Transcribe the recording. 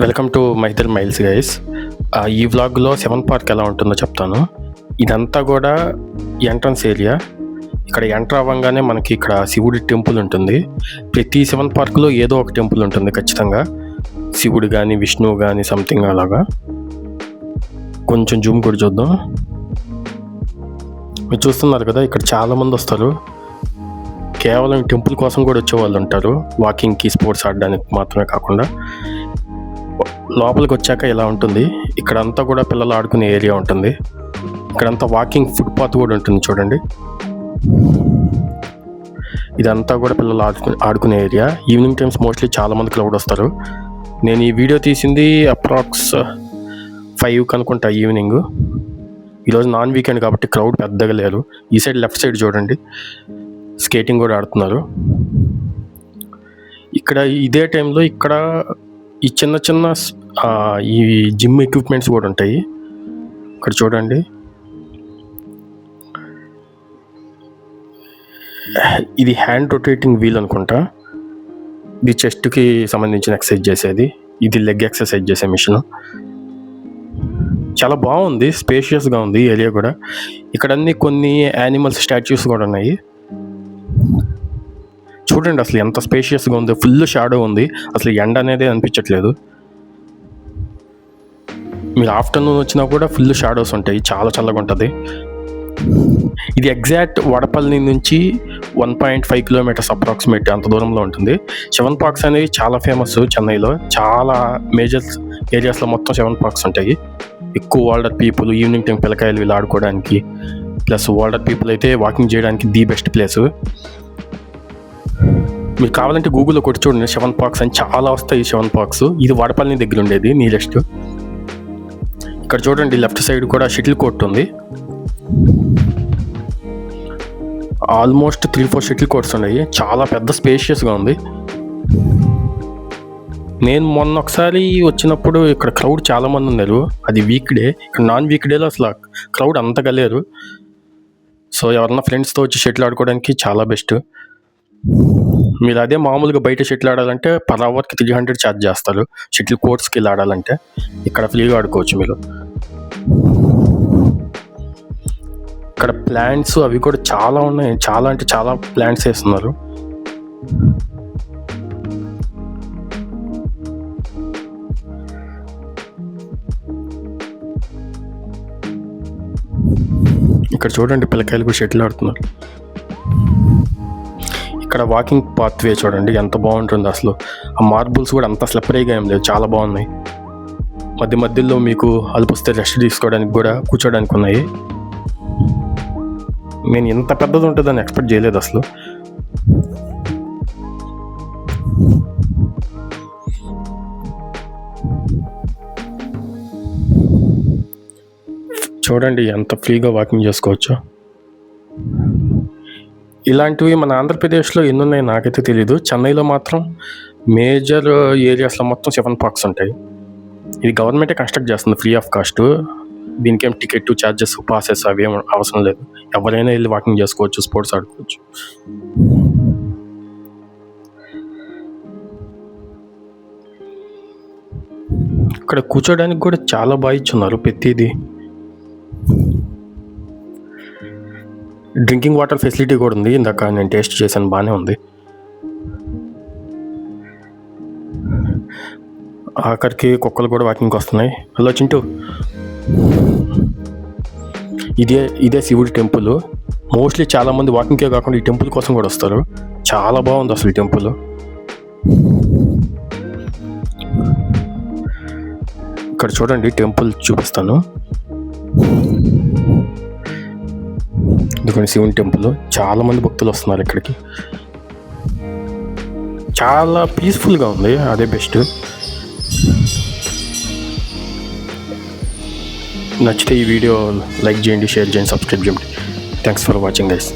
Welcome to Mythil miles guys. ఈ వ్లాగ్లో seven park ఎలా ఉంటుందో చెప్తాను. ఇదంతా కూడా ఎంట్రన్స్ ఏరియా. ఇక్కడ ఎంటర్ అవ్వగానే మనకి ఇక్కడ శివుడి టెంపుల్ ఉంటుంది. ప్రతి సెవెన్ పార్క్లో ఏదో ఒక టెంపుల్ ఉంటుంది ఖచ్చితంగా. శివుడు కానీ విష్ణువు కానీ సంథింగ్ అలాగా. కొంచెం జూమ్ కూడా చూద్దాం. మీరు చూస్తున్నారు కదా, ఇక్కడ చాలామంది వస్తారు. కేవలం టెంపుల్ కోసం కూడా వచ్చే వాళ్ళు ఉంటారు, వాకింగ్కి, స్పోర్ట్స్ ఆడడానికి మాత్రమే కాకుండా. లోపలికి వచ్చాక ఇలా ఉంటుంది. ఇక్కడంతా కూడా పిల్లలు ఆడుకునే ఏరియా ఉంటుంది. ఇక్కడంతా వాకింగ్ ఫుట్పాత్ కూడా ఉంటుంది చూడండి. ఇదంతా కూడా పిల్లలు ఆడుకునే ఏరియా. ఈవినింగ్ టైమ్స్ మోస్ట్లీ చాలామంది క్రౌడ్ వస్తారు. నేను ఈ వీడియో తీసింది అప్రాక్స్ 5 అనుకుంటా ఈవినింగ్. ఈరోజు నాన్ వీకెండ్ కాబట్టి క్రౌడ్ పెద్దగా లేరు. ఈ సైడ్ లెఫ్ట్ సైడ్ చూడండి, స్కేటింగ్ కూడా ఆడుతున్నారు. ఇక్కడ ఇదే టైంలో ఇక్కడ ఈ చిన్న చిన్న ఈ జిమ్ ఎక్విప్మెంట్స్ కూడా ఉంటాయి. ఇక్కడ చూడండి, ఇది హ్యాండ్ రొటేటింగ్ వీల్ అనుకుంటా. ఇది చెస్ట్కి సంబంధించిన ఎక్సర్సైజ్ చేసేది. ఇది లెగ్ ఎక్సర్సైజ్ చేసే మిషన్. చాలా బాగుంది, స్పేషియస్గా ఉంది ఏరియా కూడా. ఇక్కడ అన్ని కొన్ని యానిమల్స్ స్టాచ్యూస్ కూడా ఉన్నాయి. చూడండి అసలు ఎంత స్పేషియస్గా ఉంది. ఫుల్ షాడో ఉంది, అసలు ఎండ అనేది అనిపించట్లేదు. మీరు ఆఫ్టర్నూన్ వచ్చినా కూడా ఫుల్ షాడోస్ ఉంటాయి, చాలా చల్లగా ఉంటుంది. ఇది ఎగ్జాక్ట్ వడపల్లి నుంచి 1.5 కిలోమీటర్స్ అప్రాక్సిమేట్ అంత దూరంలో ఉంటుంది. సెవెన్ పార్క్స్ అనేవి చాలా ఫేమస్ చెన్నైలో. చాలా మేజర్ ఏరియాస్లో మొత్తం 7 పార్క్స్ ఉంటాయి. ఎక్కువ ఓల్డర్ పీపుల్ ఈవినింగ్ టైం పిల్లకాయలు వీళ్ళు ఆడుకోవడానికి, ప్లస్ ఓల్డర్ పీపుల్ అయితే వాకింగ్ చేయడానికి ది బెస్ట్ ప్లేస్. మీరు కావాలంటే గూగుల్లో కొట్టి చూడండి, 7 పార్క్స్ అని చాలా వస్తాయి 7 పార్క్స్. ఇది వడపల్లి దగ్గర ఉండేది, నియరెస్ట్. ఇక్కడ చూడండి లెఫ్ట్ సైడ్ కూడా షటిల్ కోర్ట్ ఉంది. ఆల్మోస్ట్ 3-4 షటిల్ కోర్ట్స్ ఉన్నాయి. చాలా పెద్ద స్పేషియస్గా ఉంది. నేను మొన్న ఒకసారి వచ్చినప్పుడు ఇక్కడ క్రౌడ్ చాలామంది ఉన్నారు. అది వీక్డే. ఇక్కడ నాన్ వీక్డేలో అసలు క్రౌడ్ అంతగా లేరు. సో ఎవరన్నా ఫ్రెండ్స్తో వచ్చి షటిల్ ఆడుకోవడానికి చాలా బెస్ట్. మీరు అదే మామూలుగా బయట షటిల్ ఆడాలంటే పర్ అవర్కి 300 ఛార్జ్ చేస్తారు. షటిల్ కోర్ట్స్కి వెళ్ళి ఆడాలంటే ఇక్కడ ఫ్రీగా ఆడుకోవచ్చు మీరు. ఇక్కడ ప్లాంట్స్ అవి కూడా చాలా ఉన్నాయి. చాలా అంటే చాలా ప్లాంట్స్ వేస్తున్నారు. ఇక్కడ చూడండి పిల్లకాయలు కూడా షటిల్ ఆడుతున్నారు. ఇక్కడ వాకింగ్ పాత్వే చూడండి ఎంత బాగుంటుంది అసలు. ఆ మార్బుల్స్ కూడా అంత స్లిప్పరీగా ఏం లేదు, చాలా బాగున్నాయి. మధ్య మధ్యలో మీకు అలుపుస్తే రెస్ట్ తీసుకోవడానికి కూడా కూర్చోడానికి ఉన్నాయి. నేను ఇంత పెద్దది ఉంటుందని ఎక్స్పెక్ట్ చేయలేదు అసలు. చూడండి ఎంత ఫ్రీగా వాకింగ్ చేసుకోవచ్చు. ఇలాంటివి మన ఆంధ్రప్రదేశ్లో ఎన్ని ఉన్నాయో నాకైతే తెలీదు. చెన్నైలో మాత్రం మేజర్ ఏరియాస్లో మొత్తం 7 పార్క్స్ ఉంటాయి. ఇది గవర్నమెంటే కన్స్ట్రక్ట్ చేస్తుంది ఫ్రీ ఆఫ్ కాస్ట్. దీనికేం టికెట్ ఛార్జెస్, పాసెస్ అవి ఏం అవసరం లేదు. ఎవరైనా వెళ్ళి వాకింగ్ చేసుకోవచ్చు, స్పోర్ట్స్ ఆడుకోవచ్చు. ఇక్కడ కూర్చోడానికి కూడా చాలా బాగా ఇచ్చున్నారు ప్రతిదీ. డ్రింకింగ్ వాటర్ ఫెసిలిటీ కూడా ఉంది. ఇందాక నేను టేస్ట్ చేశాను, బాగానే ఉంది. ఆఖరికి కుక్కలు కూడా వాకింగ్కి వస్తున్నాయి. హలో చింటూ, ఇదే శివుడి టెంపుల్. మోస్ట్లీ చాలామంది వాకింగ్కే కాకుండా ఈ టెంపుల్ కోసం కూడా వస్తారు. చాలా బాగుంది అసలు ఈ టెంపుల్. ఇక్కడ చూడండి టెంపుల్ చూపిస్తాను. ఎందుకంటే శివుని టెంపుల్ చాలామంది భక్తులు వస్తున్నారు ఇక్కడికి. చాలా పీస్ఫుల్గా ఉంది, అదే బెస్ట్. నచ్చితే ఈ వీడియో లైక్ చేయండి, షేర్ చేయండి, సబ్స్క్రైబ్ చేయండి. Thanks for watching guys.